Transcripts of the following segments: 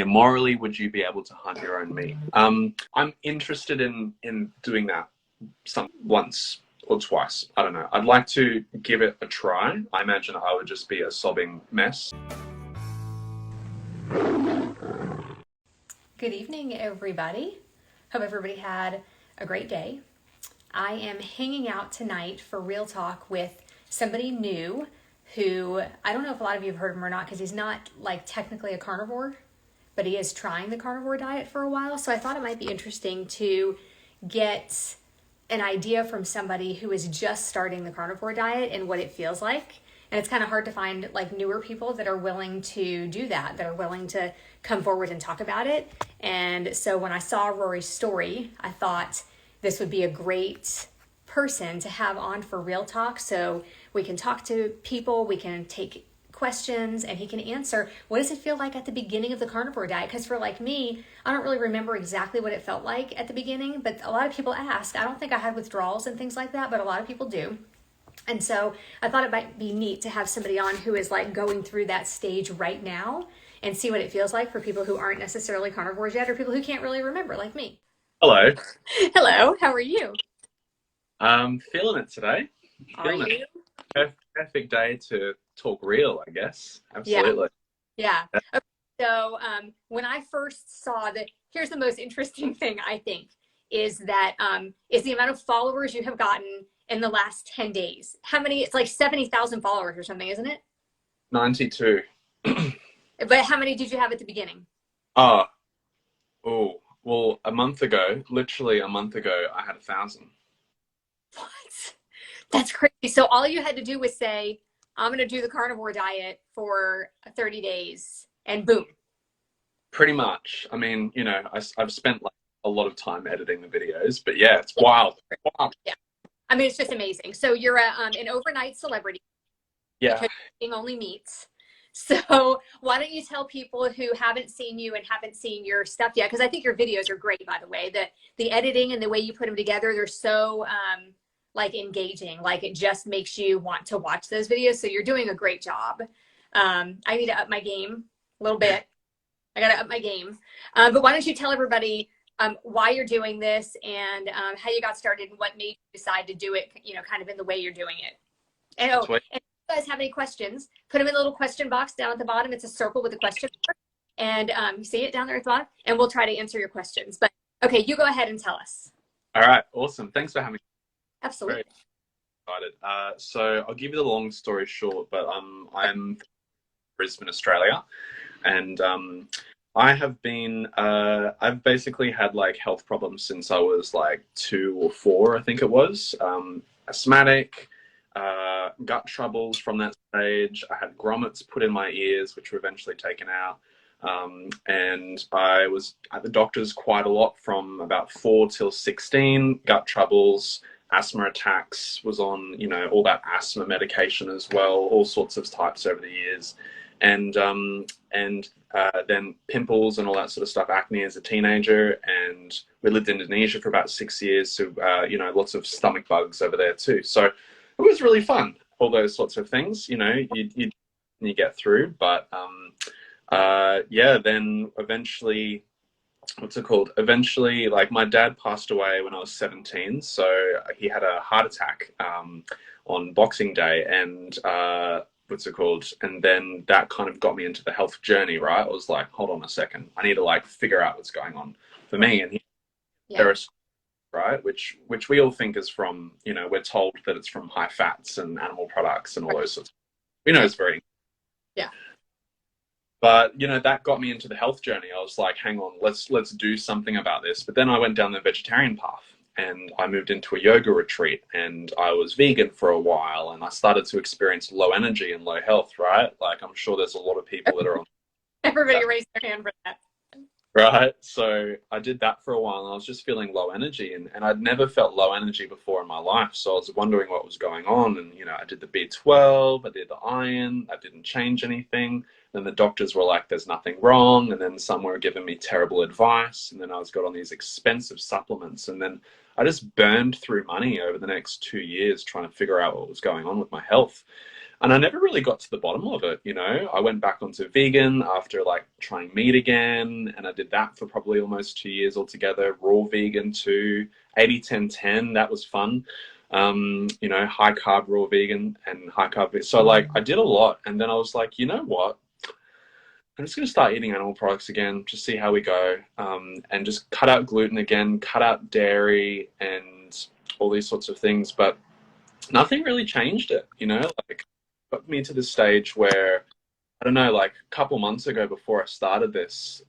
Morally, would you be able to hunt your own meat? I'm interested in doing that once or twice. I don't know. I'd like to give it a try. I imagine I would just be a sobbing mess. Good evening, everybody. Hope everybody had a great day. I am hanging out tonight for Real Talk with somebody new who, I don't know if a lot of you have heard of him or not, because he's not like technically a carnivore, but he is trying the carnivore diet for a while. So I thought it might be interesting to get an idea from somebody who is just starting the carnivore diet and what it feels like. And it's kind of hard to find like newer people that are willing to do that are willing to come forward and talk about it. And so when I saw Rory's story, I thought this would be a great person to have on for Real Talk, so we can talk to people, we can take questions, and he can answer, what does it feel like at the beginning of the carnivore diet? Because for like me, I don't really remember exactly what it felt like at the beginning, but a lot of people ask. I don't think I had withdrawals and things like that, but a lot of people do. And so I thought it might be neat to have somebody on who is like going through that stage right now and see what it feels like for people who aren't necessarily carnivores yet, or people who can't really remember, like me. Hello. Hello, how are you? Feeling it today. Feeling it. Perfect day to talk real, I guess. Absolutely. Yeah. Okay, so when I first saw that, here's the most interesting thing I think is that is the amount of followers you have gotten in the last 10 days. How many? It's like 70,000 followers or something, isn't it? 92. But how many did you have at the beginning? Well, literally a month ago, I had 1,000. What? That's crazy. So all you had to do was say, I'm going to do the carnivore diet for 30 days and boom. Pretty much. I mean, you know, I've spent like a lot of time editing the videos, but yeah, it's wild. Yeah. I mean, it's just amazing. So you're an overnight celebrity. Yeah. Because you're eating only meats. So why don't you tell people who haven't seen you and haven't seen your stuff yet? Because I think your videos are great, by the way. The editing and the way you put them together, they're so like engaging. Like it just makes you want to watch those videos. So you're doing a great job. I need to up my game a little bit. I got to up my game. But why don't you tell everybody why you're doing this and how you got started and what made you decide to do it, you know, kind of in the way you're doing it. And and if you guys have any questions, put them in the little question box down at the bottom. It's a circle with a question mark. And you see it down there at the bottom? And we'll try to answer your questions. But okay, you go ahead and tell us. All right, awesome. Thanks for having me. Absolutely. Very excited. So I'll give you the long story short, but I'm Brisbane, Australia, and I've basically had like health problems since I was like 2 or 4, I think it was. Asthmatic, gut troubles from that stage. I had grommets put in my ears, which were eventually taken out. And I was at the doctor's quite a lot from about 4 till 16, gut troubles, asthma attacks, was on, you know, all that asthma medication as well, all sorts of types over the years. And then pimples and all that sort of stuff, acne as a teenager. And we lived in Indonesia for about 6 years. So, you know, lots of stomach bugs over there too. So it was really fun. All those sorts of things, you know, you get through. But yeah, then eventually, Eventually, like my dad passed away when I was 17. So he had a heart attack on Boxing Day, and and then that kind of got me into the health journey, right? I was like, hold on a second, I need to like figure out what's going on for me. And there are, right, which we all think is from, you know, we're told that it's from high fats and animal products and all those sorts of, we know it's very, but you know, that got me into the health journey. I was like, hang on, let's do something about this. But then I went down the vegetarian path, and I moved into a yoga retreat, and I was vegan for a while, and I started to experience low energy and low health, right? Like I'm sure there's a lot of people that are on. Everybody raised their hand for that. Right. So I did that for a while, and I was just feeling low energy, and I'd never felt low energy before in my life. So I was wondering what was going on. And, you know, I did the B12, I did the iron, I didn't change anything. Then the doctors were like, there's nothing wrong. And then some were giving me terrible advice. And then I was got on these expensive supplements. And then I just burned through money over the next 2 years trying to figure out what was going on with my health. And I never really got to the bottom of it, you know. I went back onto vegan after like trying meat again, and I did that for probably almost 2 years altogether. Raw vegan too, 80-10-10, that was fun. You know, high carb raw vegan and high carb. So like I did a lot, and then I was like, you know what? I'm just going to start eating animal products again, just see how we go, and just cut out gluten again, cut out dairy and all these sorts of things. But nothing really changed it, you know, like got me to this stage where, I don't know, like a couple months ago before I started this,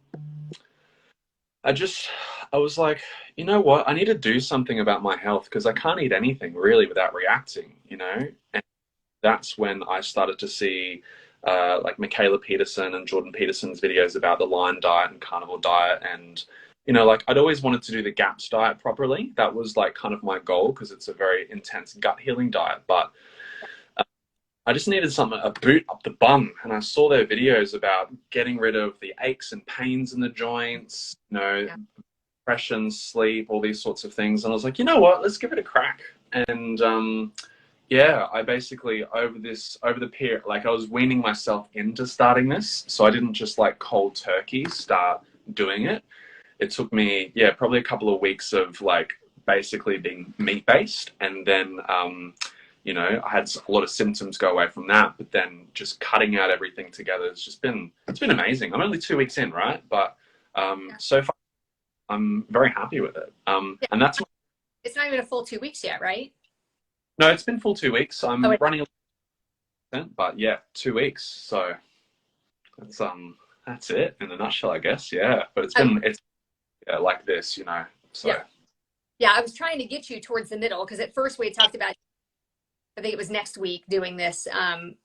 I was like, you know what, I need to do something about my health because I can't eat anything really without reacting, you know? And that's when I started to see like Michaela Peterson and Jordan Peterson's videos about the Lion diet and carnivore diet. And, you know, like I'd always wanted to do the GAPS diet properly. That was like kind of my goal because it's a very intense gut healing diet. But I just needed a boot up the bum. And I saw their videos about getting rid of the aches and pains in the joints, you know, depression, sleep, all these sorts of things. And I was like, you know what, let's give it a crack. And yeah, I basically over the period, like I was weaning myself into starting this. So I didn't just like cold turkey start doing it. It took me, yeah, probably a couple of weeks of like basically being meat based. And then, you know, I had a lot of symptoms go away from that, but then just cutting out everything together, it's been amazing. I'm only 2 weeks in, right? But so far I'm very happy with it. And that's, it's not even a full 2 weeks yet, right? no, it's been full 2 weeks. I'm running but yeah, 2 weeks. So that's it in a nutshell, I guess. Yeah, but it's like this, you know. So yeah, I was trying to get you towards the middle because at first we had talked about, I think it was next week, doing this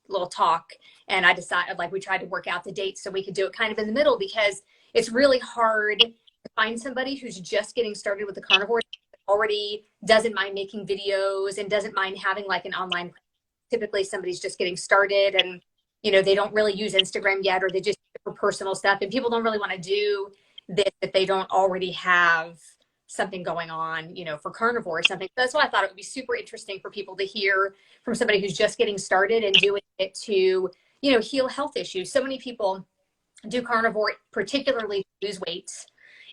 little talk, and I decided, like, we tried to work out the dates so we could do it kind of in the middle because it's really hard to find somebody who's just getting started with the carnivore, already doesn't mind making videos and doesn't mind having like an online. Typically somebody's just getting started and, you know, they don't really use Instagram yet, or they just use it for personal stuff, and people don't really want to do this if they don't already have something going on, you know, for carnivore or something. That's why I thought it would be super interesting for people to hear from somebody who's just getting started and doing it to, you know, heal health issues. So many people do carnivore particularly to lose weight,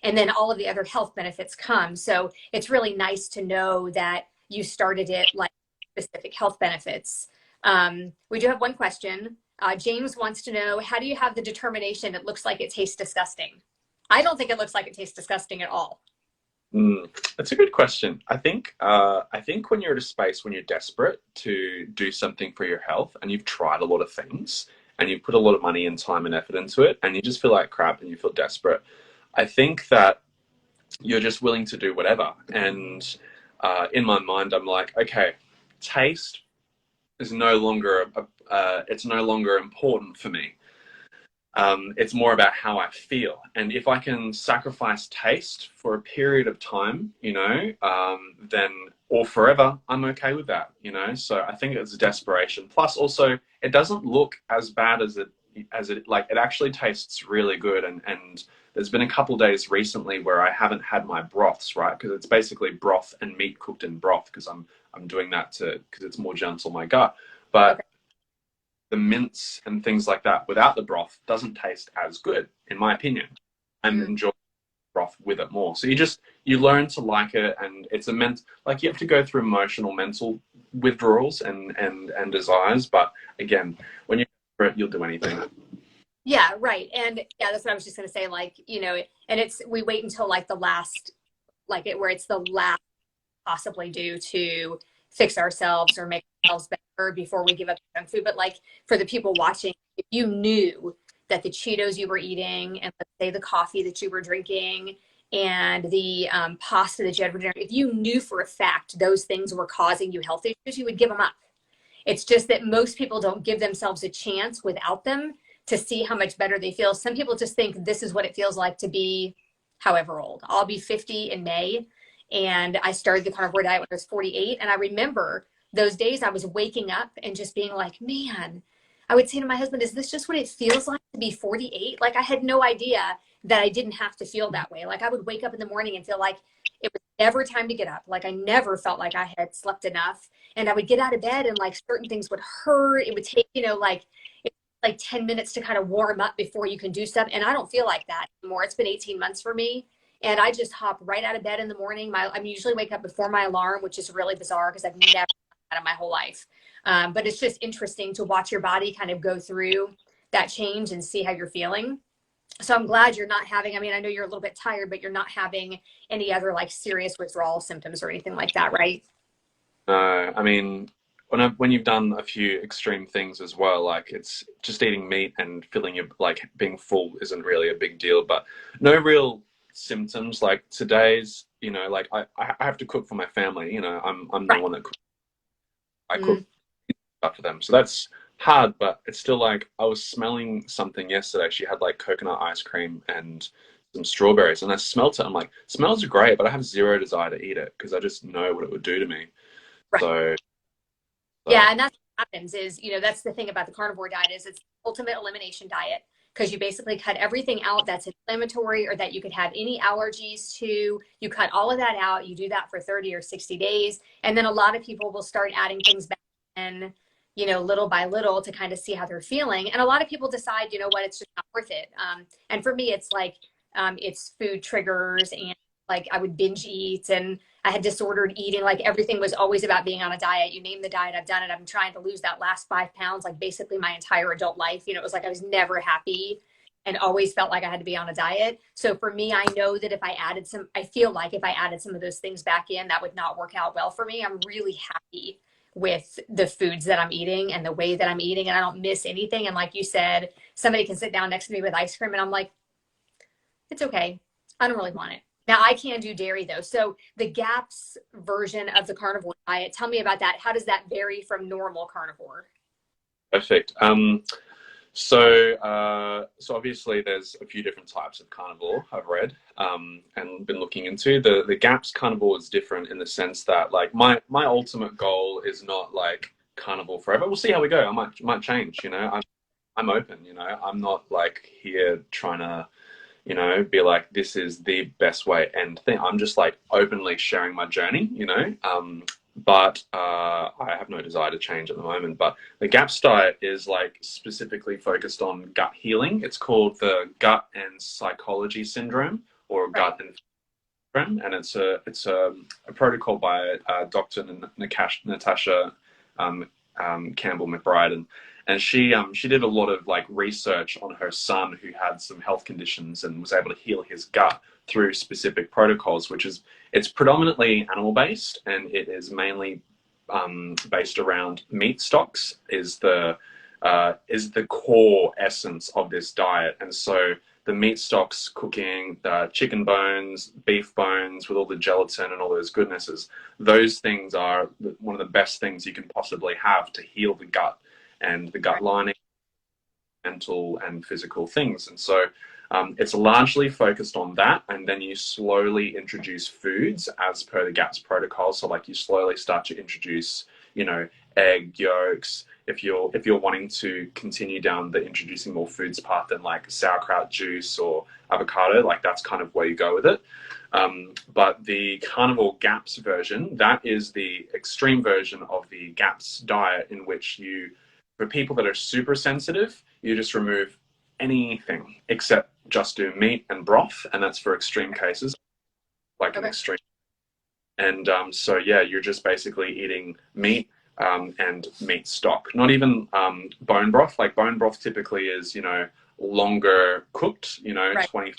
and then all of the other health benefits come. So it's really nice to know that you started it like specific health benefits. We do have one question. James wants to know, how do you have the determination it looks like it tastes disgusting? I don't think it looks like it tastes disgusting at all. That's a good question. I think when you're at a space when you're desperate to do something for your health and you've tried a lot of things and you've put a lot of money and time and effort into it and you just feel like crap and you feel desperate, I think that you're just willing to do whatever. And in my mind, I'm like, okay, taste is no longer it's no longer important for me. It's more about how I feel. And if I can sacrifice taste for a period of time, you know, then, or forever, I'm okay with that, you know? So I think it's desperation. Plus also, it doesn't look as bad as it, like, it actually tastes really good. And there's been a couple days recently where I haven't had my broths, right? Because it's basically broth and meat cooked in broth, because I'm doing that because it's more gentle on my gut. But the mince and things like that without the broth doesn't taste as good, in my opinion. And enjoy broth with it more. So you learn to like it, and it's like you have to go through emotional, mental withdrawals and desires. But again, when you're you'll do anything. Yeah, right. And yeah, that's what I was just gonna say. Like, you know, and we wait until like the last, like where it's the last possibly do to fix ourselves or make ourselves better before we give up junk food. But like for the people watching, if you knew that the Cheetos you were eating, and let's say the coffee that you were drinking, and the pasta that you had for dinner, if you knew for a fact those things were causing you health issues, you would give them up. It's just that most people don't give themselves a chance without them to see how much better they feel. Some people just think this is what it feels like to be however old. I'll be 50 in May. And I started the carnivore diet when I was 48. And I remember those days I was waking up and just being like, man, I would say to my husband, is this just what it feels like to be 48? Like I had no idea that I didn't have to feel that way. Like I would wake up in the morning and feel like it was never time to get up. Like I never felt like I had slept enough. And I would get out of bed and like certain things would hurt. It would take, like 10 minutes to kind of warm up before you can do stuff. And I don't feel like that anymore. It's been 18 months for me. And I just hop right out of bed in the morning. I usually wake up before my alarm, which is really bizarre because I've never done that in my whole life. But it's just interesting to watch your body kind of go through that change and see how you're feeling. So I'm glad you're not having, I mean, I know you're a little bit tired, but you're not having any other like serious withdrawal symptoms or anything like that, right? No, I mean, when you've done a few extreme things as well, like it's just eating meat and feeling your like being full isn't really a big deal, but no real symptoms. Like today's, like I have to cook for my family. I'm the Right. one that cooks. I cook stuff for them, so that's hard. But it's still like I was smelling something yesterday. She had like coconut ice cream and some strawberries, and I smelt it. I'm like, smells great, but I have zero desire to eat it because I just know what it would do to me. Right. So, Yeah, and that's what happens is, that's the thing about the carnivore diet is it's the ultimate elimination diet because you basically cut everything out that's inflammatory or that you could have any allergies to. You cut all of that out. You do that for 30 or 60 days. And then a lot of people will start adding things back in, little by little to kind of see how they're feeling. And a lot of people decide, you know what, it's just not worth it. And for me, it's like, it's food triggers and like I would binge eat and I had disordered eating. Like everything was always about being on a diet. You name the diet, I've done it. I've been trying to lose that last 5 pounds, like basically my entire adult life. It was like I was never happy and always felt like I had to be on a diet. So for me, I know that I feel like if I added some of those things back in, that would not work out well for me. I'm really happy with the foods that I'm eating and the way that I'm eating, and I don't miss anything. And like you said, somebody can sit down next to me with ice cream and I'm like, it's okay. I don't really want it. Now I can do dairy though. So the GAPS version of the carnivore diet, tell me about that. How does that vary from normal carnivore? perfect. So obviously there's a few different types of carnivore I've read and been looking into. The GAPS carnivore is different in the sense that like my ultimate goal is not like carnivore forever. We'll see how we go. I might change. I'm open. I'm not like here trying to be like, this is the best way and thing. I'm just like openly sharing my journey. But I have no desire to change at the moment. But the GAPS diet is like specifically focused on gut healing. It's called the gut and psychology syndrome or Right. gut and syndrome, and it's a protocol by Dr. Natasha Campbell McBride, and she did a lot of like research on her son who had some health conditions and was able to heal his gut through specific protocols, it's predominantly animal based and it is mainly based around meat stocks is the core essence of this diet. And so the meat stocks cooking, the chicken bones, beef bones with all the gelatin and all those goodnesses, those things are one of the best things you can possibly have to heal the gut and the gut lining, mental and physical things. And so it's largely focused on that, and then you slowly introduce foods as per the GAPS protocol. So like you slowly start to introduce, egg yolks. If you're wanting to continue down the introducing more foods path, then like sauerkraut juice or avocado, like that's kind of where you go with it. But the carnivore GAPS version, that is the extreme version of the GAPS diet, in which for people that are super sensitive, you just remove anything except just do meat and broth, and that's for extreme cases, like an extreme. And so yeah, you're just basically eating meat and meat stock, not even bone broth. Like bone broth typically is longer cooked, Right. 20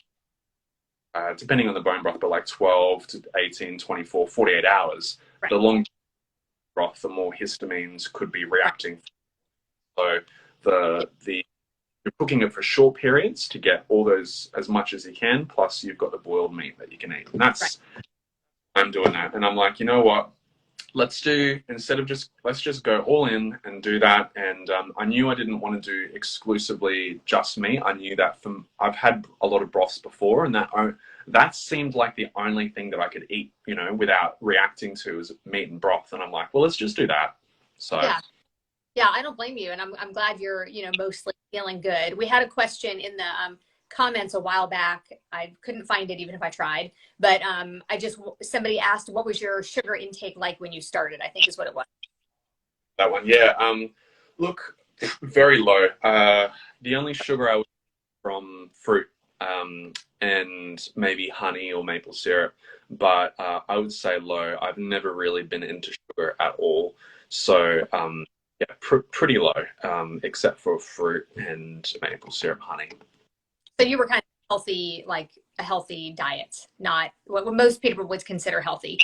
depending on the bone broth, but like 12 to 18, 24, 48 hours. Right. The longer broth, the more histamines could be reacting. So you're cooking it for short periods to get all those as much as you can, plus you've got the boiled meat that you can eat. And I'm doing that. And I'm like, you know what? Let's just go all in and do that. And I knew I didn't want to do exclusively just meat. I knew that I've had a lot of broths before, and that seemed like the only thing that I could eat, without reacting to is meat and broth. And I'm like, well, let's just do that. So Yeah, I don't blame you, and I'm glad you're mostly feeling good. We had a question in the comments a while back. I couldn't find it even if I tried, but somebody asked, what was your sugar intake like when you started? I think is what it was. That one, yeah. Look, very low. The only sugar I was from fruit, and maybe honey or maple syrup, but I would say low. I've never really been into sugar at all, so yeah, pretty low, except for fruit and maple syrup, honey. So you were kind of healthy, like a healthy diet, not what most people would consider healthy.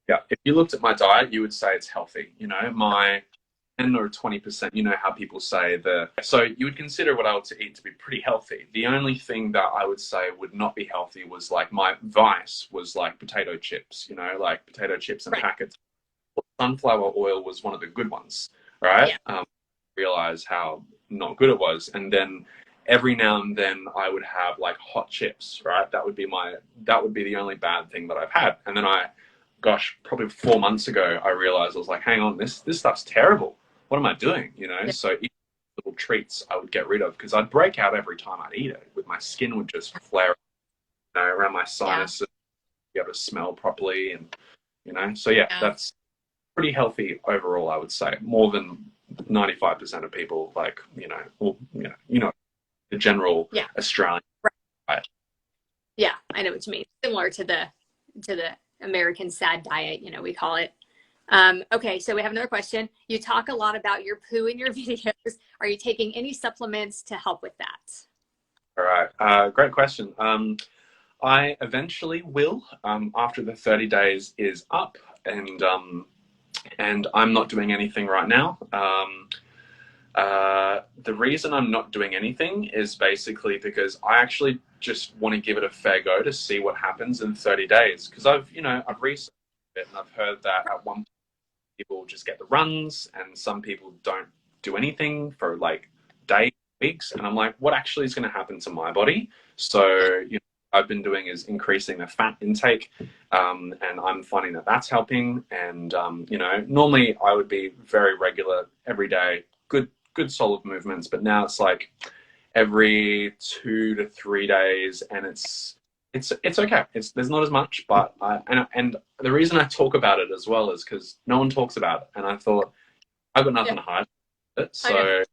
Yeah, if you looked at my diet, you would say it's healthy. You know, my 10 or 20%, you know how people say so you would consider what I would eat to be pretty healthy. The only thing that I would say would not be healthy was like my vice was like potato chips, you know, like potato chips and packets. Sunflower oil was one of the good ones, right? Yeah. Realize how not good it was. And then every now and then I would have like hot chips, right? That would be the only bad thing that I've had. And then gosh, probably 4 months ago, I realized I was like, hang on, this stuff's terrible. What am I doing? You know, so little treats I would get rid of because I'd break out every time I'd eat it. With my skin would just flare, you know, around my sinuses, be able to smell properly, and you know, so that's pretty healthy overall. I would say more than 95% of people, like the general Australian. Right. Yeah, I know what you mean. Similar to the American SAD diet, you know, we call it. Okay, so we have another question. You talk a lot about your poo in your videos. Are you taking any supplements to help with that? All right, great question. I eventually will, after the 30 days is up, and I'm not doing anything right now. The reason I'm not doing anything is basically because I actually just want to give it a fair go to see what happens in 30 days. Because I've researched it and I've heard that at one point people just get the runs and some people don't do anything for like days, weeks. And I'm like, what actually is going to happen to my body? So, you know, I've been doing is increasing the fat intake, and I'm finding that that's helping. And, you know, normally I would be very regular every day, good solid movements, but now it's like every 2 to 3 days, and it's okay. There's not as much, but and the reason I talk about it as well is because no one talks about it, and I thought I've got nothing to hide. So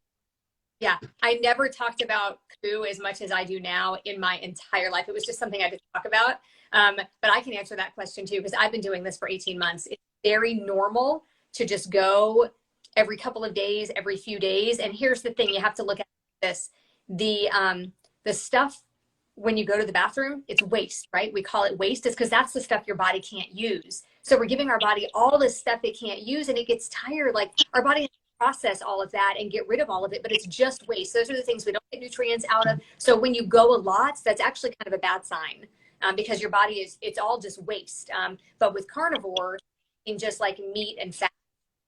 yeah, I never talked about poo as much as I do now in my entire life. It was just something I didn't talk about. But I can answer that question too, because I've been doing this for 18 months. It's very normal to just go every couple of days, every few days. And here's the thing, you have to look at this. The stuff when you go to the bathroom, it's waste, right? We call it waste. It's because that's the stuff your body can't use. So we're giving our body all this stuff it can't use, and it gets tired. Like our body has to process all of that and get rid of all of it, but it's just waste. Those are the things we don't get nutrients out of. So when you go a lot, that's actually kind of a bad sign, because your body it's all just waste. But with carnivore, in just like meat and fat,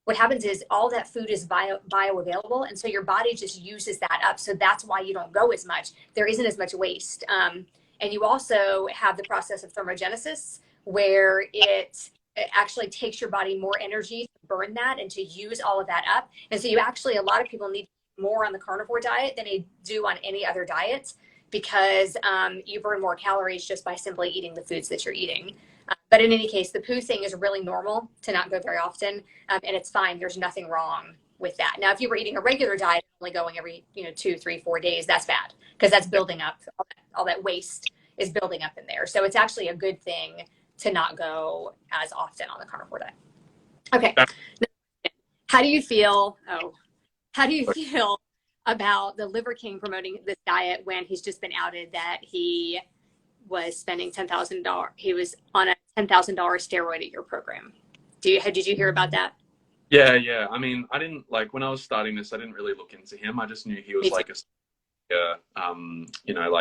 what happens is all that food is bioavailable, and so your body just uses that up. So that's why you don't go as much. There isn't as much waste. And you also have the process of thermogenesis, where it actually takes your body more energy to burn that and to use all of that up. And so a lot of people need more on the carnivore diet than they do on any other diet, because you burn more calories just by simply eating the foods that you're eating. But in any case, the poo thing is really normal to not go very often, and it's fine. There's nothing wrong with that. Now, if you were eating a regular diet, only going every 2, 3, 4 days, that's bad, because that's building up. All that waste is building up in there. So it's actually a good thing to not go as often on the carnivore diet. Okay. How do you feel? How do you feel about the Liver King promoting this diet when he's just been outed that he was spending $10,000? He was on a $10,000 steroid at your program. Did you hear about that? Yeah. I mean, I didn't when I was starting this, I didn't really look into him. I just knew he was like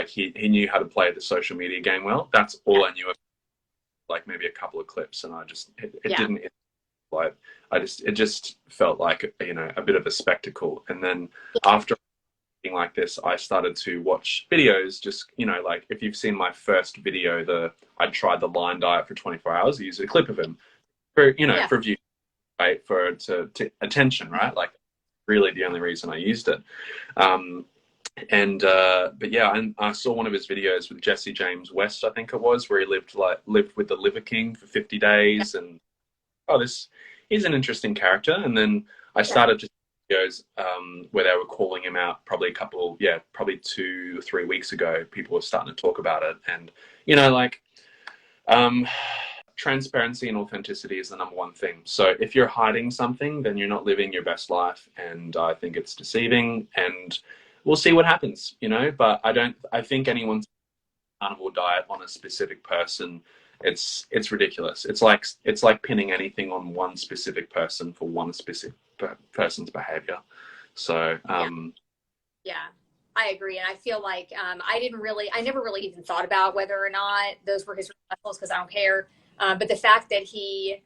he knew how to play the social media game well. That's all I knew. Like maybe a couple of clips, and it just felt like a bit of a spectacle. And then after like this, I started to watch videos, just like if you've seen my first video, I tried the line diet for 24 hours. I used a clip of him for for view, right, to attention, right? Like really the only reason I used it. And but yeah, I saw one of his videos with Jesse James West, I think it was, where he lived with the Liver King for 50 days, and oh, this he's an interesting character. And then I Yeah. started to see videos where they were calling him out. Probably 2 3 weeks ago, people were starting to talk about it, and you know, like um, transparency and authenticity is the number one thing. So if you're hiding something, then you're not living your best life, and I think it's deceiving. And we'll see what happens, you know. But I don't. I think anyone's carnivore diet on a specific person, it's ridiculous. It's like pinning anything on one specific person for one specific person's behavior. So Yeah. Yeah, I agree. And I feel like I never really even thought about whether or not those were his muscles because I don't care. But the fact that he,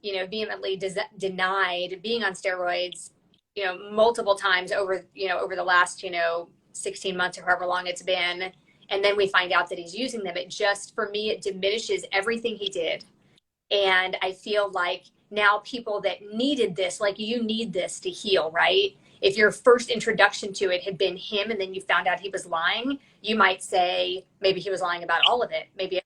vehemently denied being on steroids, multiple times over the last, 16 months or however long it's been. And then we find out that he's using them. For me, it diminishes everything he did. And I feel like now people that needed this, like you need this to heal, right? If your first introduction to it had been him and then you found out he was lying, you might say maybe he was lying about all of it. Maybe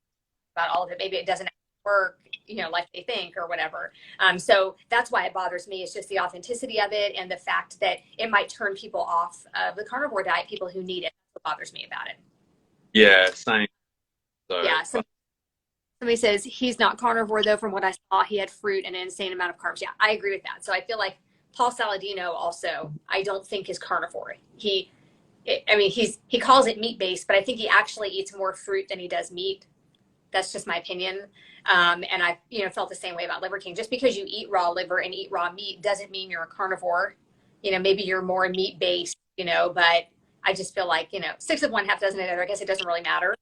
about all of it. Maybe it doesn't work, like they think or whatever. So that's why it bothers me. It's just the authenticity of it and the fact that it might turn people off of the carnivore diet, people who need it. That's what bothers me about it. yeah, same. So Yeah. Somebody says he's not carnivore though. From what I saw, he had fruit and an insane amount of carbs. Yeah, I agree with that. So I feel like Paul Saladino also, I don't think is carnivore. He calls it meat based, but I think he actually eats more fruit than he does meat. That's just my opinion. And I, felt the same way about Liver King. Just because you eat raw liver and eat raw meat doesn't mean you're a carnivore. Maybe you're more meat based, but I just feel like, six of one, half dozen of the other. I guess it doesn't really matter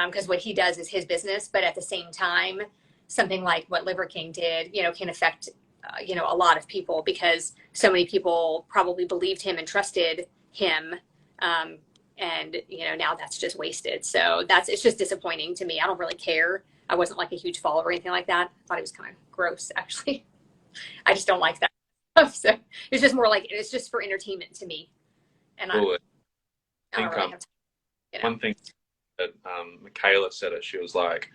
because what he does is his business. But at the same time, something like what Liver King did, can affect, a lot of people because so many people probably believed him and trusted him. And now that's just wasted. So it's just disappointing to me. I don't really care. I wasn't like a huge follower or anything like that. I thought it was kind of gross, actually. I just don't like that stuff. So it's just more like it's just for entertainment to me. And cool. I don't really have time. One thing that Michaela said it. She was like,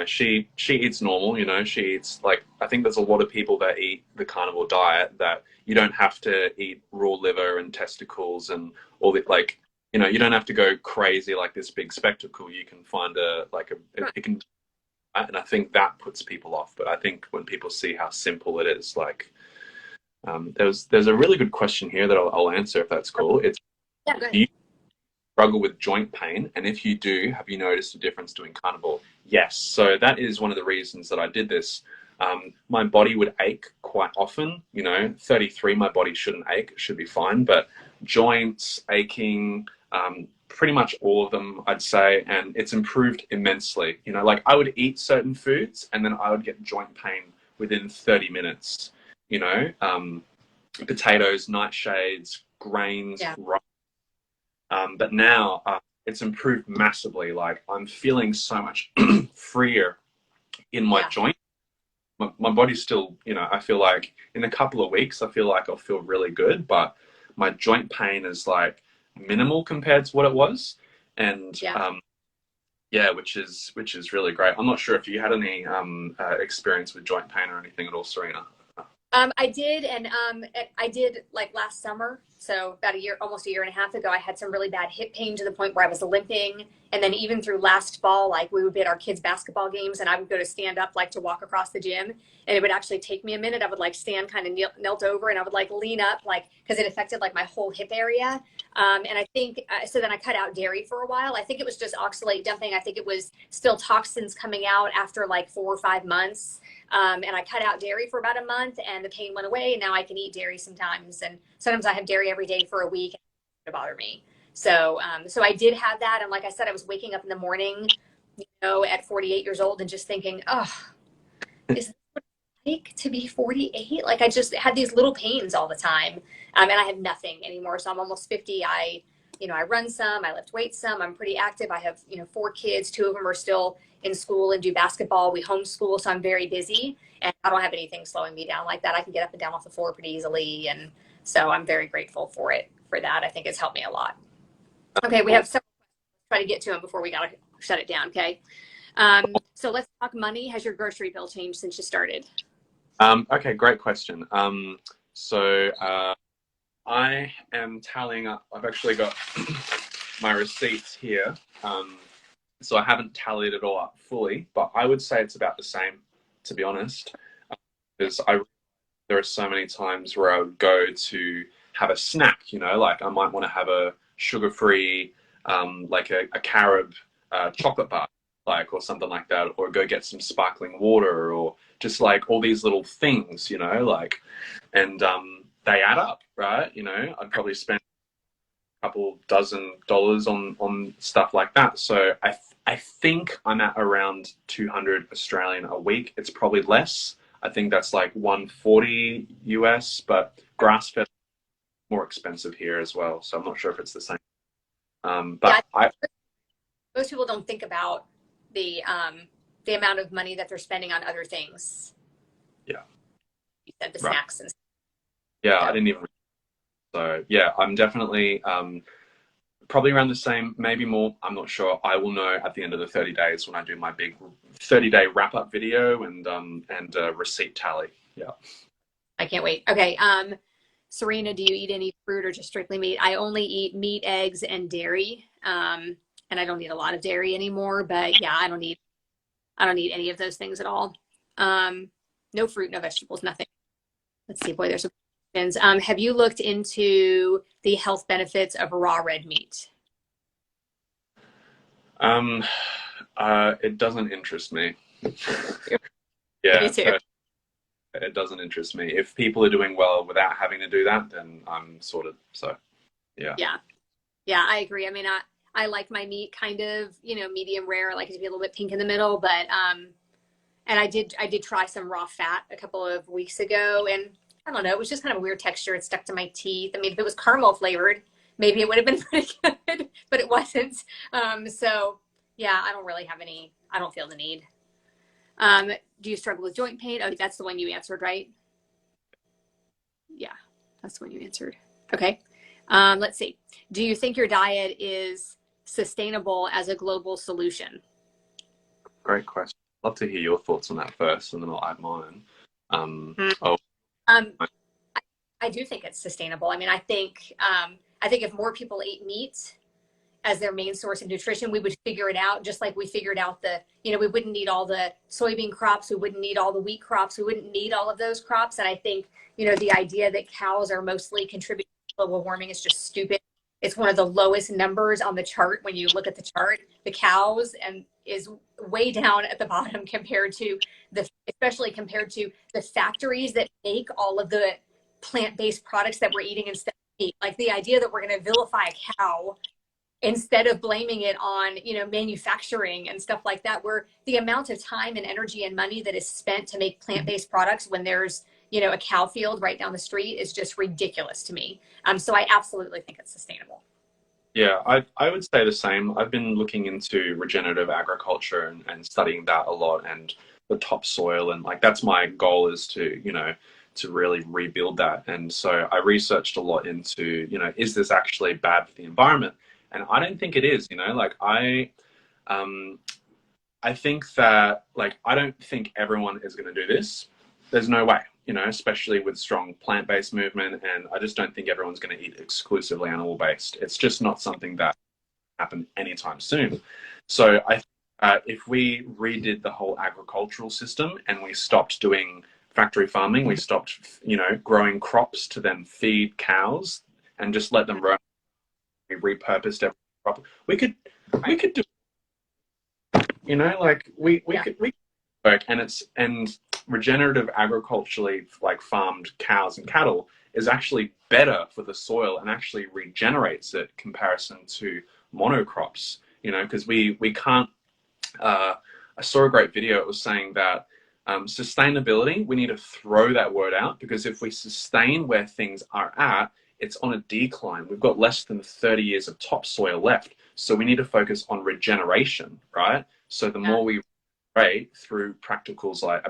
she eats normal. She eats like I think there's a lot of people that eat the carnivore diet that you don't have to eat raw liver and testicles and all the like. You don't have to go crazy like this big spectacle. You can find it can, and I think that puts people off. But I think when people see how simple it is, like, there's a really good question here that I'll answer if that's cool. It's Yeah, go do you ahead. struggle with joint pain? And if you do, have you noticed a difference doing carnivore? Yes. So that is one of the reasons that I did this. My body would ache quite often. 33, my body shouldn't ache. It should be fine. But joints, aching, pretty much all of them, I'd say. And it's improved immensely. Like I would eat certain foods and then I would get joint pain within 30 minutes. Potatoes, nightshades, grains, Yeah. rice. But now it's improved massively. Like I'm feeling so much freer in my Yeah. joints. My body's still, I feel like in a couple of weeks, I feel like I'll feel really good, but my joint pain is like minimal compared to what it was. And Yeah. yeah, which is really great. I'm not sure if you had any experience with joint pain or anything at all, Serena. I did, and I did like last summer. So about almost a year and a half ago, I had some really bad hip pain to the point where I was limping. And then even through last fall, like we would be at our kids' basketball games, and I would go to stand up, like to walk across the gym, and it would actually take me a minute. I would like stand kind of knelt over, and I would like lean up, like because it affected like my whole hip area. And I think so. Then I cut out dairy for a while. I think it was just oxalate dumping. I think it was still toxins coming out after like 4 or 5 months. And I cut out dairy for about a month and the pain went away. And now I can eat dairy sometimes. And sometimes I have dairy every day for a week. To bother me. So I did have that. And like I said, I was waking up in the morning, at 48 years old and just thinking, oh, is this what it's like to be 48? Like I just had these little pains all the time. And I have nothing anymore. So I'm almost 50. I run some, I lift weights some, I'm pretty active. I have, 4 kids, 2 of them are still in school and do basketball. We homeschool, so I'm very busy and I don't have anything slowing me down like that. I can get up and down off the floor pretty easily. And so I'm very grateful for that. I think it's helped me a lot. Okay, we have several. Try to get to them before we gotta shut it down. Okay. So let's talk money. Has your grocery bill changed since you started? Okay, great question. So I am tallying up. I've actually got my receipts here. So I haven't tallied it all up fully, but I would say it's about the same, to be honest. Because there are so many times where I would go to have a snack, like I might want to have a sugar-free, like a Carb chocolate bar, like, or something like that, or go get some sparkling water, or just like all these little things, like, and they add up, right? I'd probably spend couple dozen dollars on stuff like that. So I think I'm at around 200 Australian a week. It's probably less. I think that's like 140 US, but grass fed more expensive here as well. So I'm not sure if it's the same. But Yeah, most people don't think about the amount of money that they're spending on other things. Yeah. You said the Right. snacks and stuff. Yeah, So. I didn't even. So yeah, I'm definitely probably around the same, maybe more. I'm not sure. I will know at the end of the 30 days when I do my big 30-day wrap-up video and receipt tally. Yeah. I can't wait. Okay. Serena, do you eat any fruit or just strictly meat? I only eat meat, eggs, and dairy. And I don't eat a lot of dairy anymore, but yeah, I don't eat any of those things at all. No fruit, no vegetables, nothing. Let's see, boy, there's some questions. Have you looked into the health benefits of raw red meat? It doesn't interest me. Me Yeah, too. it doesn't interest me. If people are doing well without having to do that, then I'm sorted. So, yeah. Yeah. Yeah, I agree. I mean, I like my meat kind of, medium rare. I like it to be a little bit pink in the middle, but and I did try some raw fat a couple of weeks ago, and I don't know, it was just kind of a weird texture. It stuck to my teeth. I mean, if it was caramel flavored, maybe it would have been pretty good, but it wasn't. So yeah, I don't really have any. I don't feel the need. Do you struggle with joint pain? Oh, that's the one you answered, right? Yeah, that's the one you answered. Okay. Let's see. Do you think your diet is sustainable as a global solution? Great question. I'd love to hear your thoughts on that first, and then I'll add mine. Hmm. Oh, Um, I do think it's sustainable. I mean, I think if more people ate meat as their main source of nutrition, we would figure it out, just like we figured out we wouldn't need all the soybean crops, we wouldn't need all the wheat crops, we wouldn't need all of those crops. And I think, the idea that cows are mostly contributing to global warming is just stupid. It's one of the lowest numbers on the chart. When you look at the chart, the cows and is way down at the bottom compared to especially compared to the factories that make all of the plant-based products that we're eating instead of meat. Like the idea that we're going to vilify a cow instead of blaming it on manufacturing and stuff like that, where the amount of time and energy and money that is spent to make plant-based products when there's a cow field right down the street is just ridiculous to me. So I absolutely think it's sustainable. yeah, I would say the same. I've been looking into regenerative agriculture and studying that a lot, and the topsoil, and like that's my goal, is to really rebuild that. And so I researched a lot into, is this actually bad for the environment? And I don't think it is. Like um, I think that, like, I don't think everyone is going to do this. There's no way, especially with strong plant-based movement. And I just don't think everyone's going to eat exclusively animal-based. It's just not something that happen anytime soon. So if we redid the whole agricultural system and we stopped doing factory farming, we stopped, growing crops to then feed cows and just let them roam, we repurposed every crop. We could do, like we could work, and regenerative agriculturally like farmed cows and cattle is actually better for the soil and actually regenerates it comparison to monocrops, because we can't. I saw a great video. It was saying that sustainability, we need to throw that word out, because if we sustain where things are at, it's on a decline. We've got less than 30 years of topsoil left. So we need to focus on regeneration, right? So the more we regenerate through practicals like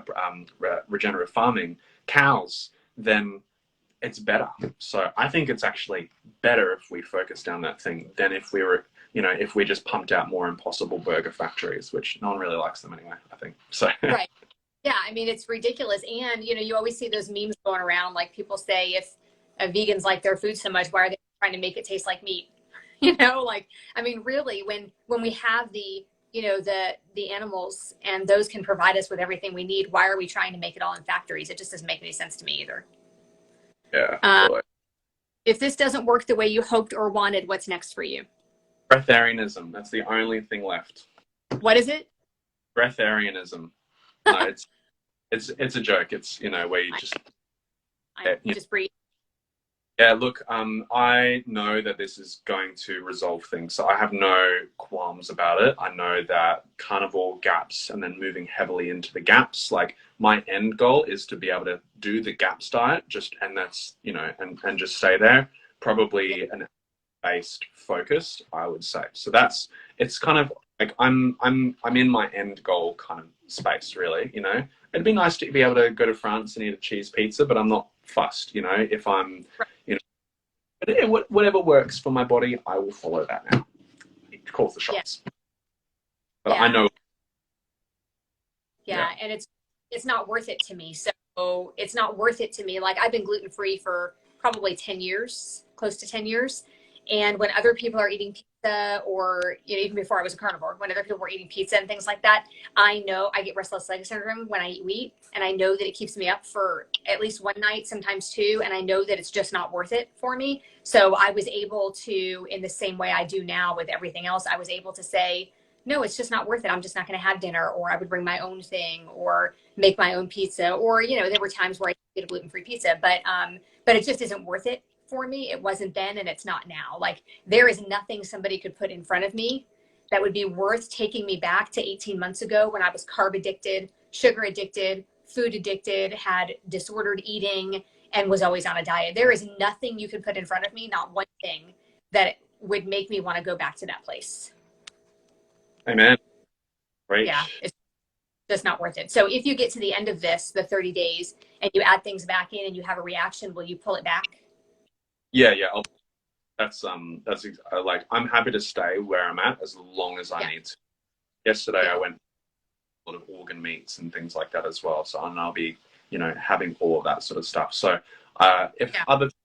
regenerative farming, cows, then it's better. So I think it's actually better if we focus down that thing than if we were, if we just pumped out more Impossible Burger factories, which no one really likes them anyway, I think. So Right. Yeah, I mean, it's ridiculous. And, you always see those memes going around, like people say, if vegans like their food so much, why are they trying to make it taste like meat? Like, I mean, really, when we have the animals and those can provide us with everything we need, why are we trying to make it all in factories? It just doesn't make any sense to me either. yeah. If this doesn't work the way you hoped or wanted, what's next for you? Breatharianism. That's the only thing left. What is it? Breatharianism. No, it's a joke. It's where you just just breathe. Yeah, look, I know that this is going to resolve things, so I have no qualms about it. I know that carnivore gaps and then moving heavily into the gaps, like my end goal is to be able to do the gaps diet, and that's, and just stay there, probably an based focused, I would say. So it's kind of like I'm in my end goal kind of space, really. It'd be nice to be able to go to France and eat a cheese pizza, but I'm not fussed. If I'm, but whatever works for my body, I will follow that now. It calls the shots. Yeah. But I know. Yeah, and it's not worth it to me. So it's not worth it to me. Like, I've been gluten-free for probably 10 years, close to 10 years. And when other people are eating pizza, or even before I was a carnivore, when other people were eating pizza and things like that, I know I get restless leg syndrome when I eat wheat, and I know that it keeps me up for at least one night, sometimes two, and I know that it's just not worth it for me. So I was able to, in the same way I do now with everything else, I was able to say, no, it's just not worth it. I'm just not going to have dinner, or I would bring my own thing, or make my own pizza, or there were times where I did a gluten-free pizza, but it just isn't worth it for me. It wasn't then, and it's not now. Like, there is nothing somebody could put in front of me that would be worth taking me back to 18 months ago when I was carb addicted, sugar addicted, food addicted, had disordered eating, and was always on a diet. There is nothing you could put in front of me, not one thing, that would make me want to go back to that place. Amen. Right. Yeah, it's just not worth it. So if you get to the end of this, the 30 days, and you add things back in and you have a reaction, will you pull it back? Yeah. That's like, I'm happy to stay where I'm at as long as I need to. Yesterday I went a lot of organ meats and things like that as well. So I'll be, having all of that sort of stuff. So if other people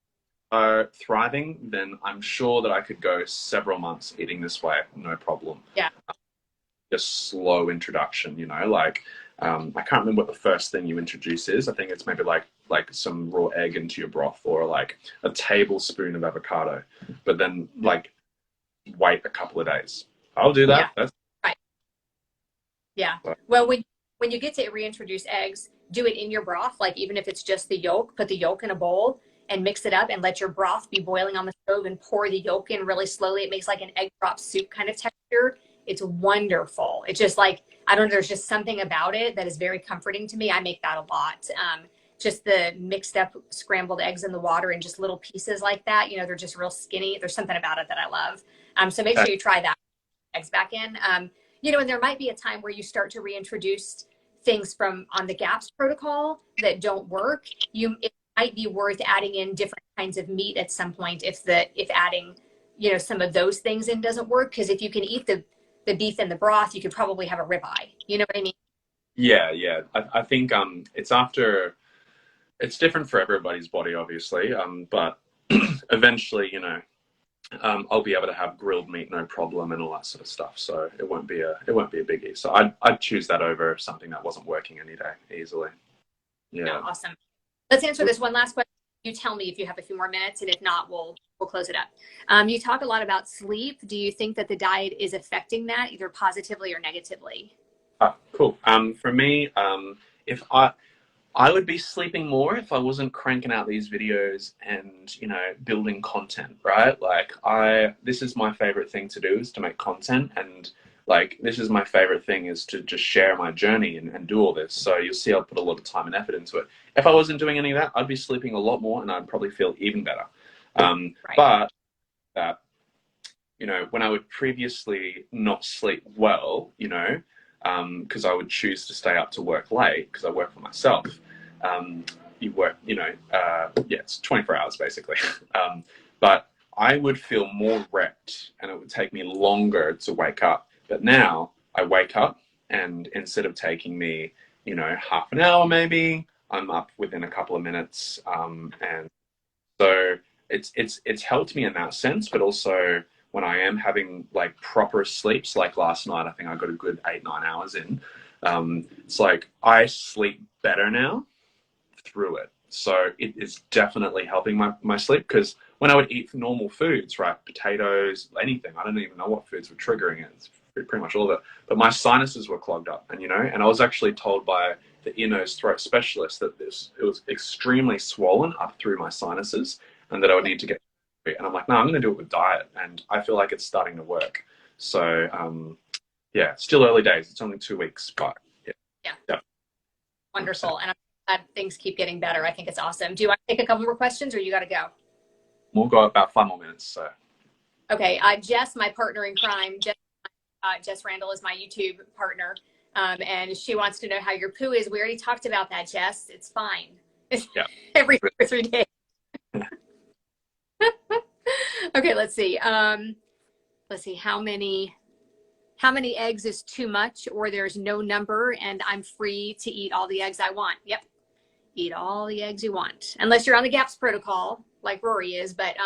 are thriving, then I'm sure that I could go several months eating this way, no problem. Yeah. Just slow introduction, like I can't remember what the first thing you introduce is. I think it's maybe like some raw egg into your broth, or like a tablespoon of avocado, but then like wait a couple of days. I'll do that. Yeah. That's right. Yeah. Well, when you get to reintroduce eggs, do it in your broth. Like, even if it's just the yolk, put the yolk in a bowl and mix it up, and let your broth be boiling on the stove, and pour the yolk in really slowly. It makes like an egg drop soup kind of texture. It's wonderful. It's just like, I don't know, there's just something about it that is very comforting to me. I make that a lot. Just the mixed up scrambled eggs in the water in just little pieces like that. They're just real skinny. There's something about it that I love. So make sure you try that. Eggs back in. And there might be a time where you start to reintroduce things from on the GAPS protocol that don't work. It might be worth adding in different kinds of meat at some point if adding, some of those things in doesn't work. Because if you can eat the beef in the broth, you could probably have a ribeye. You know what I mean? Yeah. I think it's different for everybody's body, obviously. But eventually, I'll be able to have grilled meat, no problem, and all that sort of stuff. So it won't be a biggie. So I'd choose that over something that wasn't working any day easily. Yeah. No, awesome. Let's answer this one last question. You tell me if you have a few more minutes, and if not, we'll close it up. You talk a lot about sleep. Do you think that the diet is affecting that, either positively or negatively? Cool. For me, if I would be sleeping more if I wasn't cranking out these videos and, building content, right? Like, this is my favorite thing to do, is to make content. And like, this is my favorite thing, is to just share my journey and do all this. So you'll see I'll put a lot of time and effort into it. If I wasn't doing any of that, I'd be sleeping a lot more, and I'd probably feel even better. But when I would previously not sleep well, because I would choose to stay up to work late because I work for myself, you work, it's 24 hours basically. But I would feel more wrecked and it would take me longer to wake up. But now I wake up and instead of taking me, half an hour maybe, I'm up within a couple of minutes. And so it's helped me in that sense, but also when I am having like proper sleeps, like last night, I think I got a good 8-9 hours in. It's like I sleep better now through it. So it is definitely helping my sleep, because when I would eat normal foods, right, potatoes, anything, I don't even know what foods were triggering it. It's pretty much all of it. But my sinuses were clogged up, and I was actually told by the ear, nose, throat specialist that it was extremely swollen up through my sinuses, and that I would need to get. And I'm like, no, I'm going to do it with diet, and I feel like it's starting to work. So yeah, still early days. It's only 2 weeks, but yeah. Wonderful. And I'm glad things keep getting better. I think it's awesome. Do you want to take a couple more questions, or you got to go? We'll go about 5 more minutes. So. Okay. Jess, my partner in crime, Jess Randall is my YouTube partner. And she wants to know how your poo is. We already talked about that, Jess. It's fine. Yeah. Every 2 or 3 days. Okay. Let's see. How many eggs is too much, or there's no number and I'm free to eat all the eggs I want? Yep. Eat all the eggs you want, unless you're on the GAPS protocol like Rory is, but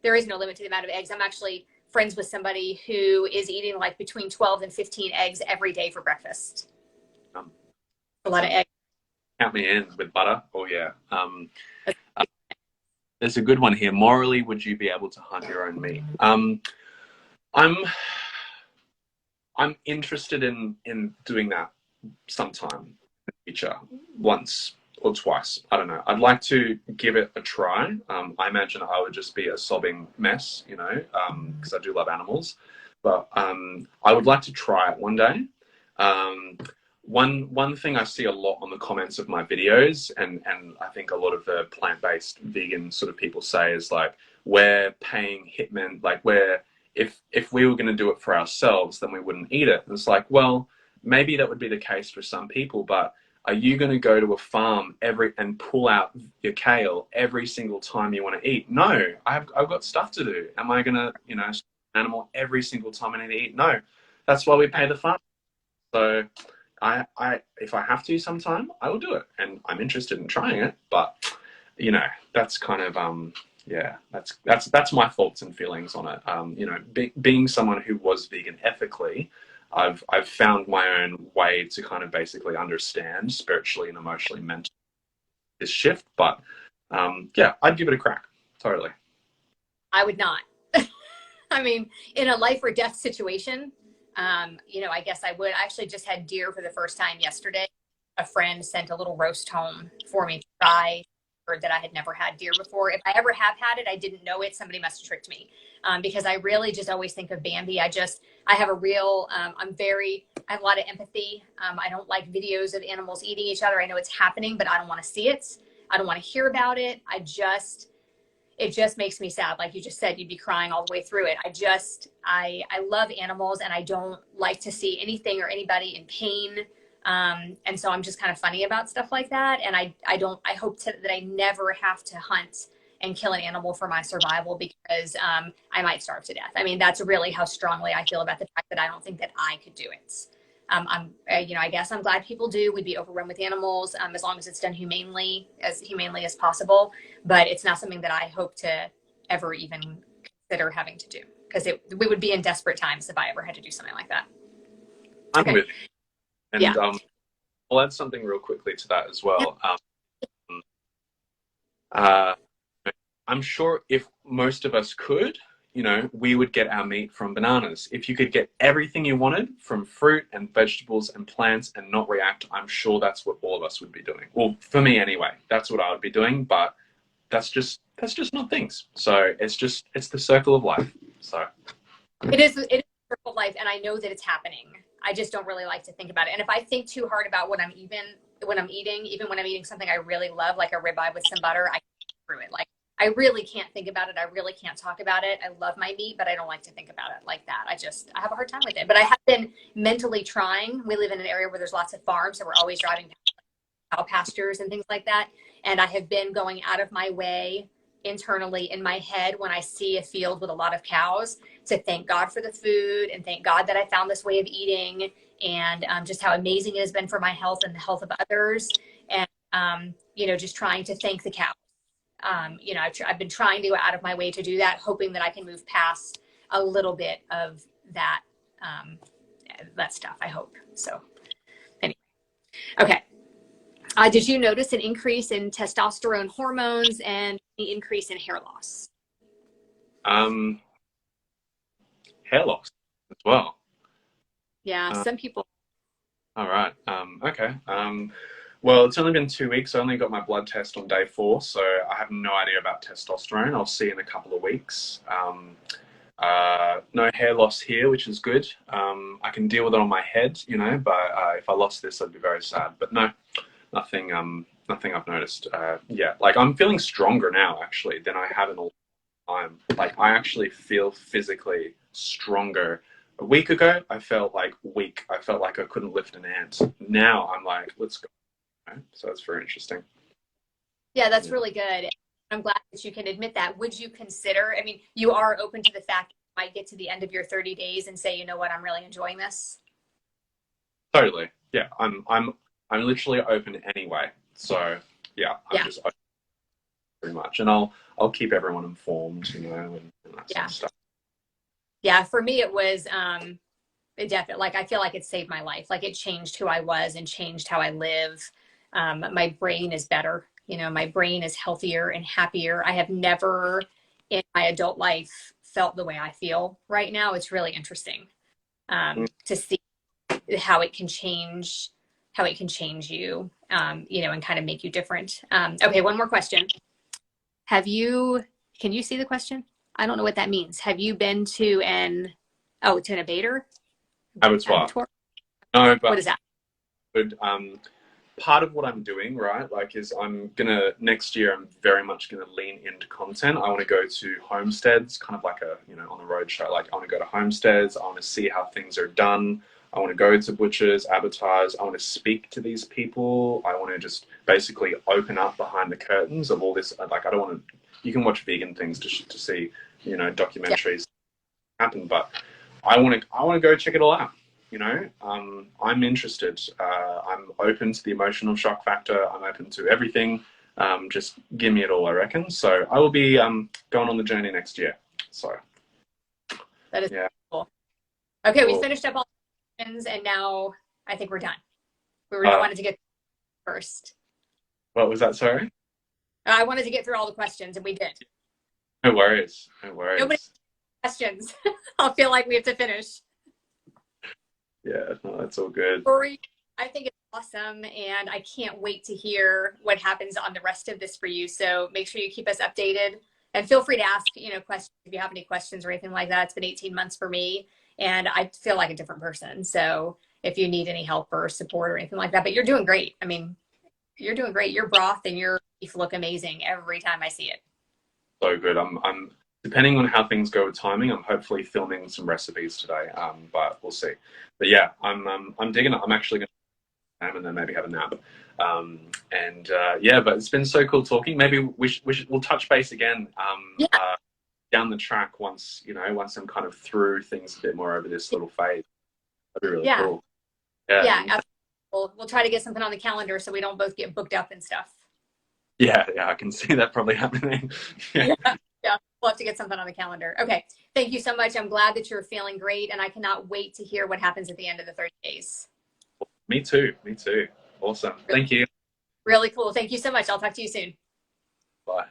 there is no limit to the amount of eggs. I'm actually friends with somebody who is eating like between 12 and 15 eggs every day for breakfast. A lot of eggs. Count me in with butter. Oh yeah. There's a good one here. Morally, would you be able to hunt your own meat? I'm interested in doing that sometime in the future, once or twice. I don't know. I'd like to give it a try. I imagine I would just be a sobbing mess, because I do love animals. But I would like to try it one day. One thing I see a lot on the comments of my videos, and I think a lot of the plant-based vegan sort of people say, is like, we're paying hitmen, like if we were going to do it for ourselves, then we wouldn't eat it. And it's like, well, maybe that would be the case for some people, but are you going to go to a farm and pull out your kale every single time you want to eat? No, I've got stuff to do. Am I going to, animal every single time I need to eat? No, that's why we pay the farm. So if I have to sometime, I will do it, and I'm interested in trying it. But that's kind of that's my thoughts and feelings on it. Being someone who was vegan ethically, I've found my own way to kind of basically understand spiritually and emotionally, mentally this shift. But I'd give it a crack. Totally. I would not. I mean, in a life or death situation, I guess I would. I actually just had deer for the first time yesterday. A friend sent a little roast home for me to try, that I had never had deer before. If I ever have had it, I didn't know it. Somebody must have tricked me, because I really just always think of Bambi. I have a real, I have a lot of empathy. I don't like videos of animals eating each other. I know it's happening, but I don't want to see it. I don't want to hear about it. It just makes me sad. Like you just said, you'd be crying all the way through it. I love animals, and I don't like to see anything or anybody in pain. And so I'm just kind of funny about stuff like that. And I hope that I never have to hunt and kill an animal for my survival, because I might starve to death. I mean, that's really how strongly I feel about the fact that I don't think that I could do it. I guess I'm glad people do. We'd be overrun with animals, as long as it's done humanely as possible. But it's not something that I hope to ever even consider having to do, because we would be in desperate times if I ever had to do something like that. I'm with you. And I'll add something real quickly to that as well. I'm sure if most of us could, we would get our meat from bananas. If you could get everything you wanted from fruit and vegetables and plants and not react, I'm sure that's what all of us would be doing. Well, for me anyway, that's what I would be doing, but that's just not things. So it's the circle of life. So it is the circle of life, and I know that it's happening. I just don't really like to think about it. And if I think too hard about what I'm eating, even when I'm eating something I really love, like a ribeye with some butter, I can't through it. Like, I really can't think about it. I really can't talk about it. I love my meat, but I don't like to think about it like that. I have a hard time with it. But I have been mentally trying. We live in an area where there's lots of farms, so we're always driving past. cow pastures and things like that. And I have been going out of my way internally in my head when I see a field with a lot of cows to thank God for the food and thank God that I found this way of eating, and just how amazing it has been for my health and the health of others. And, just trying to thank the cows. I've been trying to go out of my way to do that, hoping that I can move past a little bit of that, that stuff, I hope. So anyway, okay. Did you notice an increase in testosterone hormones and the increase in hair loss? Hair loss as well. Yeah, some people. All right. Okay. Well, it's only been 2 weeks. I only got my blood test on day 4, so I have no idea about testosterone. I'll see in a couple of weeks. No hair loss here, which is good. I can deal with it on my head, but if I lost this, I'd be very sad. But no, nothing I've noticed. Like I'm feeling stronger now, actually, than I have in a long time. Like I actually feel physically stronger. A week ago, I felt like weak. I felt like I couldn't lift an ant. Now I'm like, let's go. So that's very interesting. Yeah, that's really good. I'm glad that you can admit that. Would you consider, I mean, you are open to the fact that you might get to the end of your 30 days and say, you know what, I'm really enjoying this? Totally. Yeah, I'm literally open anyway. So yeah, I'm just open pretty much. And I'll keep everyone informed, and that sort of stuff. Yeah, for me it was it definitely, like I feel like it saved my life. Like it changed who I was and changed how I live. My brain is better. My brain is healthier and happier. I have never in my adult life felt the way I feel right now. It's really interesting to see how it can change you, and kind of make you different. Okay, one more question. Can you see the question? I don't know what that means. Have you been to an abator? Abattoir. No, but what is that? Part of what I'm doing, right, is next year, I'm very much gonna lean into content. I want to go to homesteads, kind of like on the road show. Like I want to go to homesteads. I want to see how things are done. I want to go to butchers, abattoirs. I want to speak to these people. I want to just basically open up behind the curtains of all this. Like I don't want to. You can watch vegan things to see, documentaries happen, but I want to go check it all out. I'm interested. I'm open to the emotional shock factor. I'm open to everything. Just give me it all, I reckon. So I will be going on the journey next year. So that is cool. Okay, we finished up all the questions, and now I think we're done. We wanted to get first. What was that? Sorry. I wanted to get through all the questions, and we did. No worries. Nobody questions. I'll feel like we have to finish. Yeah, no, that's all good. Rory, I think it's awesome, and I can't wait to hear what happens on the rest of this for you. So make sure you keep us updated, and feel free to ask, questions if you have any questions or anything like that. It's been 18 months for me, and I feel like a different person. So if you need any help or support or anything like that, but you're doing great. I mean, you're doing great. Your broth and your beef look amazing every time I see it. So good. I'm depending on how things go with timing, I'm hopefully filming some recipes today, but we'll see. But yeah, I'm digging it. I'm actually going to and then maybe have a nap. But it's been so cool talking. Maybe we'll touch base again down the track once I'm kind of through things a bit more over this little phase. That'd be really cool. Yeah. We'll try to get something on the calendar so we don't both get booked up and stuff. Yeah, I can see that probably happening. Yeah, we'll have to get something on the calendar. Okay, thank you so much. I'm glad that you're feeling great, and I cannot wait to hear what happens at the end of the 30 days. Me too. Awesome. Thank you. Really cool. Thank you so much. I'll talk to you soon. Bye.